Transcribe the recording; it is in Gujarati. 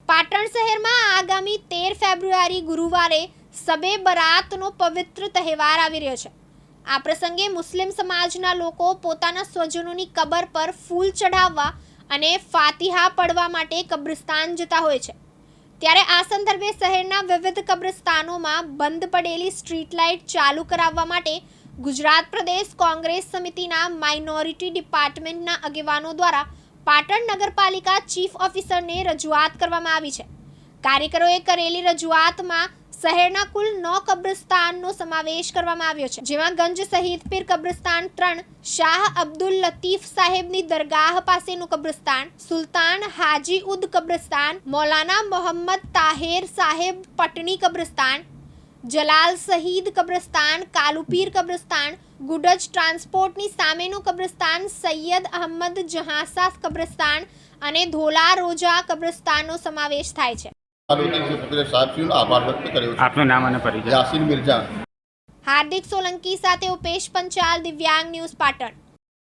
પાટણ શહેરમાં આગામી 13 ફેબ્રુઆરી ગુરુવારે શબે બરાતનો પવિત્ર તહેવાર આવી રહ્યો છે। આ પ્રસંગે મુસ્લિમ સમાજના લોકો પોતાના સ્વજનોની કબર પર ફૂલ ચઢાવવા અને ફાતિહા પડવા માટે કબ્રસ્તાન જતા હોય છે। ત્યારે આ સંદર્ભે શહેરના વિવિધ કબ્રસ્તાનોમાં બંધ પડેલી સ્ટ્રીટ લાઇટ ચાલુ કરાવવા માટે ગુજરાત પ્રદેશ કોંગ્રેસ સમિતિના માઇનોરિટી ડિપાર્ટમેન્ટના આગેવાનો દ્વારા પાટણ નગરપાલિકા ચીફ ઓફિસરને રજૂઆત કરવામાં આવી છે। કાર્યકરોએ કરેલી રજૂઆતમાં શહેરના કુલ 9 કબ્રસ્તાનનો સમાવેશ કરવામાં આવ્યો છે, જેમાં ગંજ શહીદ પીર કબ્રસ્તાન 3, શાહ અબ્દુલ લતીફ સાહેબની દરગાહ પાસેનું કબ્રસ્તાન, સુલતાન હાજી ઉદ કબ્રસ્તાન, મૌલાના મોહમ્મદ તાહેર સાહેબ પટની કબ્રસ્તાન, જલાલ શહીદ કબ્રસ્તાન, કાલુપીર કબ્રસ્તાન, ગુડજ ટ્રાન્સપોર્ટની સામેનું કબ્રસ્તાન, સૈયદ અહમદ જહાંસા કબ્રસ્તાન અને ધોલા રોજા કબ્રસ્તાનનો સમાવેશ થાય છે। આપનું નામ અને પરિચય? યાસીન મિર્જા। હાર્દિક સોલંકી સાથે ઉપેશ પંચાલ, દિવ્યાંગ ન્યૂઝ, પાટણ।